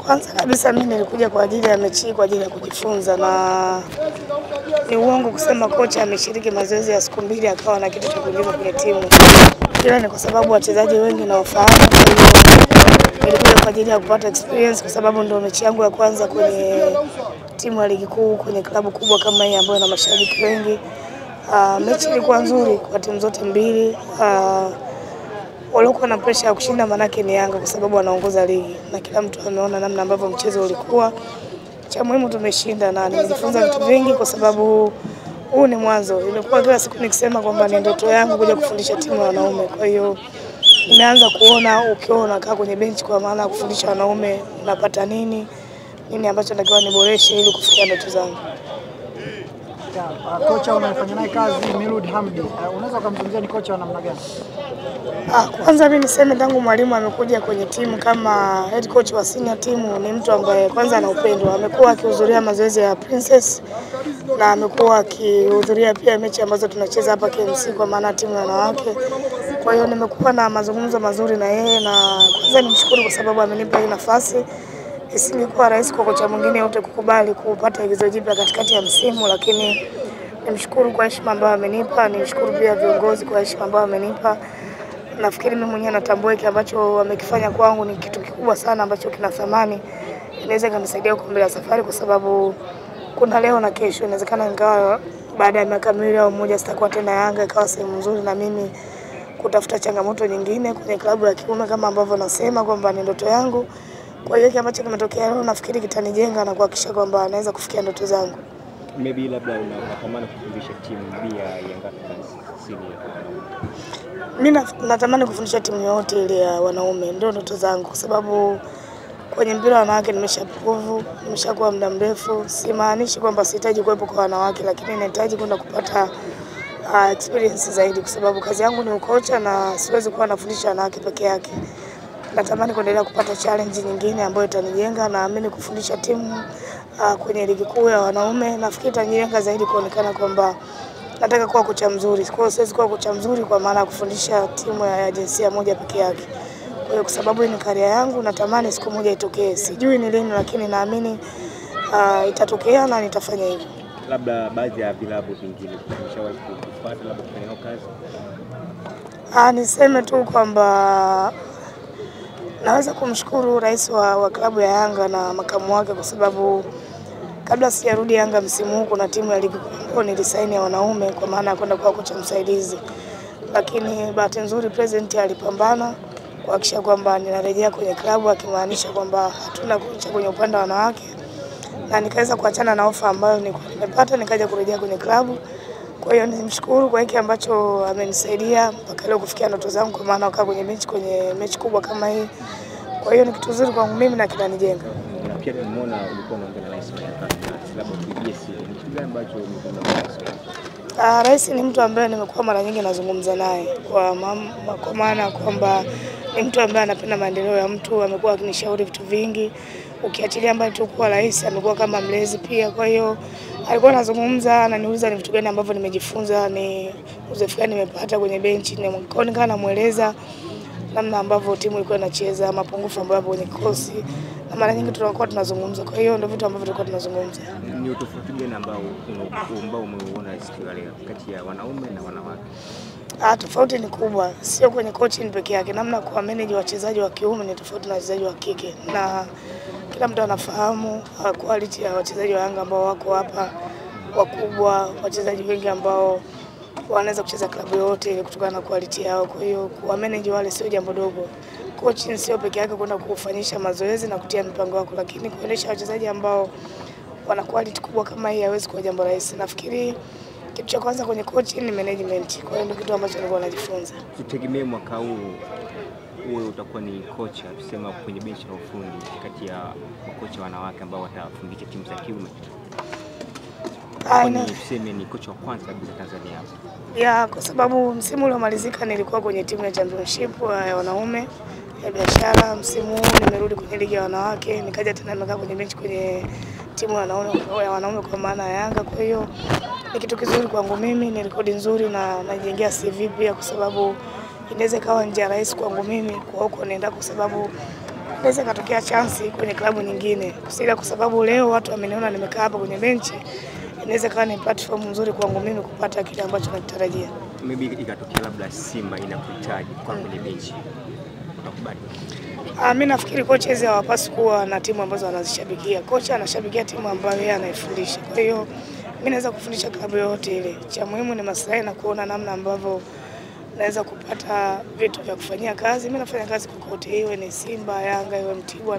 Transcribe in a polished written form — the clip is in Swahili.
Kwanza kabisa mimi nilikuja kwa ajili ya mechi, kwa ajili ya kujifunza, na ni uongo kusema kocha ameshiriki mazoezi ya siku 2 akawa na kitu cha kuingiza kwenye timu. Ila ni kwa sababu wachezaji wengi nawafahamu, nilikuja kwa ajili ya kupata experience kwa sababu ndio mechi yangu ya kwanza kwenye timu ya ligi kuu, kwenye klabu kubwa kama hii ambayo ina mashabiki wengi. Mechi ilikuwa nzuri kwa timu zote mbili. Walikuwa na pressure ya kushinda, manake ni Yanga kwa sababu wanaongoza ligi na kila mtu ameona namna ambavyo mchezo ulikuwa. Cha muhimu tumeshinda na nimejifunza vitu vingi kwa sababu huu ni mwanzo. Nimekuwa kila siku nikisema kwamba ni ndoto yangu kuja kufundisha timu ya wanaume. Kwa hiyo nimeanza kuona ukiwa unakaa kwenye benchi, kwa maana kufundisha wanaume unapata nini ambacho natakiwa niboreshe ili kufikia ndoto zangu. Kocha unafanya naye kazi Milud Hamdi, unaweza kumzungumzia ni kocha wa namna gani? Kwanza mimi niseme tangu mwalimu amekuja kwenye timu kama head coach wa senior timu, ni mtu ambaye kwanza ana upendo. Amekuwa akihudhuria mazoezi ya Princess na amekuwa akihudhuria pia mechi ambazo tunacheza hapa KMC kwa maana timu ya wanawake. Kwa hiyo nimekuwa na mazungumzo mazuri na yeye, na kwanza nimshukuru kwa sababu amenipa hii nafasi. Isingekuwa rahisi kwa kocha mwingine yote kukubali kupata igizo jipya katikati ya msimu, lakini nimshukuru kwa heshima ambayo amenipa. Nimshukuru pia viongozi kwa heshima ambayo amenipa. Nafikiri mimi mwenyewe natambua kile ambacho wamekifanya kwangu ni kitu kikubwa sana ambacho kina thamani. Inaweza kunisaidia huko mbele ya safari kwa sababu kuna leo na kesho. Inawezekana ingawa baada ya miaka 2 au 1 sitakuwa tena Yanga, ikawa sehemu nzuri na mimi kutafuta changamoto nyingine kwenye klabu ya kiume kama ambavyo nasema kwamba ni ndoto yangu. Kwa hiyo kile ambacho kimetokea leo nafikiri kitanijenga na kuhakikisha kwamba naweza kufikia ndoto zangu. Maybe labda unatamani kufundisha timu ya Yanga senior. Mimi natamani kufundisha timu yote ile ya wanaume, ndio ndoto zangu kwa sababu kwenye mpira wa wanawake nimeshakuwa muda mrefu. Simaanishi kwamba sihitaji kuwepo kwa wanawake, lakini nahitaji kwenda kupata experience zaidi kwa sababu kazi yangu ni ukocha na siwezi kuwa nafundisha wanawake peke yake. Natamani kuendelea kupata challenge nyingine ambayo itanijenga, na mimi kufundisha timu kwenye ligi kuu ya wanaume nafikiri itanijenga zaidi, kuonekana kwamba nataka kuwa kocha mzuri. Kwa hiyo siwezi kuwa kocha mzuri kwa maana kufundisha timu ya jinsia moja peke yake. Kwa hiyo kwa sababu hii ni career yangu, natamani siku moja itokee. Sijui ni lini, lakini naamini itatokea na nitafanya hivyo. Labda baadhi ya vilabu vingine umeshawahi kupata labda kufanya nao kazi? Niseme tu kwamba naweza kumshukuru rais wa klabu ya Yanga na makamu wake kwa sababu kabla sijarudi Yanga msimu huu kuna timu ya ligi kuu nilisaini ya wanaume kwa maana ya kwenda kuwa kocha msaidizi. Lakini bahati nzuri president alipambana kuhakikisha kwamba ninarejea kwenye klabu, akimaanisha kwamba hatuna kocha kwenye upande wa wanawake, na nikaweza kuachana na ofa ambayo nilikuwa nimepata nikaja kurejea kwenye klabu. Kwa hiyo nimshukuru kwa hiki ambacho amenisaidia mpaka leo kufikia ndoto zangu, kwa maana wakaa kwenye mechi kubwa kama hii. Kwa hiyo ni kitu kizuri kwangu mimi na kinanijenga. Na pia nimeona ulikuwa unaongea na rais wa Yanga, labda tupigie simu. Ni kitu gani ambacho ulikuwa unaongea? Rais ni mtu ambaye nimekuwa mara nyingi nazungumza naye kwa maana kwamba ni mtu ambaye anapenda maendeleo ya mtu, amekuwa akinishauri vitu vingi. Ukiachilia mbali tu kuwa rais, amekuwa kama mlezi pia. Kwa hiyo alikuwa anazungumza, ananiuliza ni vitu gani ambavyo nimejifunza, ni uzoefu gani nimepata kwenye benchi, kwa nikawa namueleza namna ambavyo timu ilikuwa inacheza, mapungufu ambayo yapo kwenye kikosi, na mara nyingi tunakuwa tunazungumza. Kwa hiyo ndio vitu ambavyo tulikuwa tunazungumza. Ni utofauti gani ambao umeona siku ya leo kati ya wanaume na wanawake? Tofauti ni kubwa, sio kwenye coaching peke yake. Namna kwa manage wachezaji wa kiume ni tofauti na wachezaji wa kike, na kila mtu anafahamu quality ya wachezaji wa Yanga ambao wako hapa wakubwa, wachezaji wengi ambao wanaweza kucheza klabu yote ile kutokana na quality yao. Kwa hiyo kwa manage wale sio jambo dogo. Coaching sio peke yake kwenda kufanyisha mazoezi na kutia mipango yako, lakini kuendesha wachezaji ambao wana quality kubwa kama hii hawezi kuwa jambo rahisi. Nafikiri kitu cha kwanza kwenye coaching ni management. Kwa hiyo ndio kitu ambacho nilikuwa najifunza. Tutegemee mwaka huu wewe utakuwa ni kocha, tuseme kwenye benchi la ufundi, kati ya makocha wanawake ambao watafundisha timu za kiume. Tuseme ni kocha wa kwanza kabisa Tanzania hapa. Kwa sababu msimu uliomalizika nilikuwa kwenye timu ya championship ya wanaume ya biashara. Msimu huu nimerudi kwenye ligi ya wanawake, nikaja tena nimekaa kwenye benchi kwenye timu ya wanaume kwa maana ya Yanga. Kwa hiyo ni kitu kizuri kwangu mimi, ni rekodi nzuri na najengea CV pia, kwa sababu inaweza kawa njia rahisi kwangu mimi kwa huko nenda, kwa sababu inaweza katokea chance kwenye klabu nyingine. Kusila kwa sababu leo watu wameniona nimekaa hapa kwenye benchi, inaweza kuwa ni platform nzuri kwangu mimi kupata kile ambacho nakitarajia. Maybe ikatokea labda Simba inakuhitaji kwa kwenye benchi, utakubali? Mimi nafikiri kocha hizi hawapaswi kuwa na timu ambazo wanazishabikia. Kocha anashabikia timu ambayo yeye anaifundisha. Kwa hiyo mimi naweza kufundisha klabu yoyote ile. Cha muhimu ni maslahi na kuona namna ambavyo naweza kupata vitu vya kufanyia kazi. Mimi nafanya kazi kokote, iwe ni Simba, Yanga, iwe Mtibwa.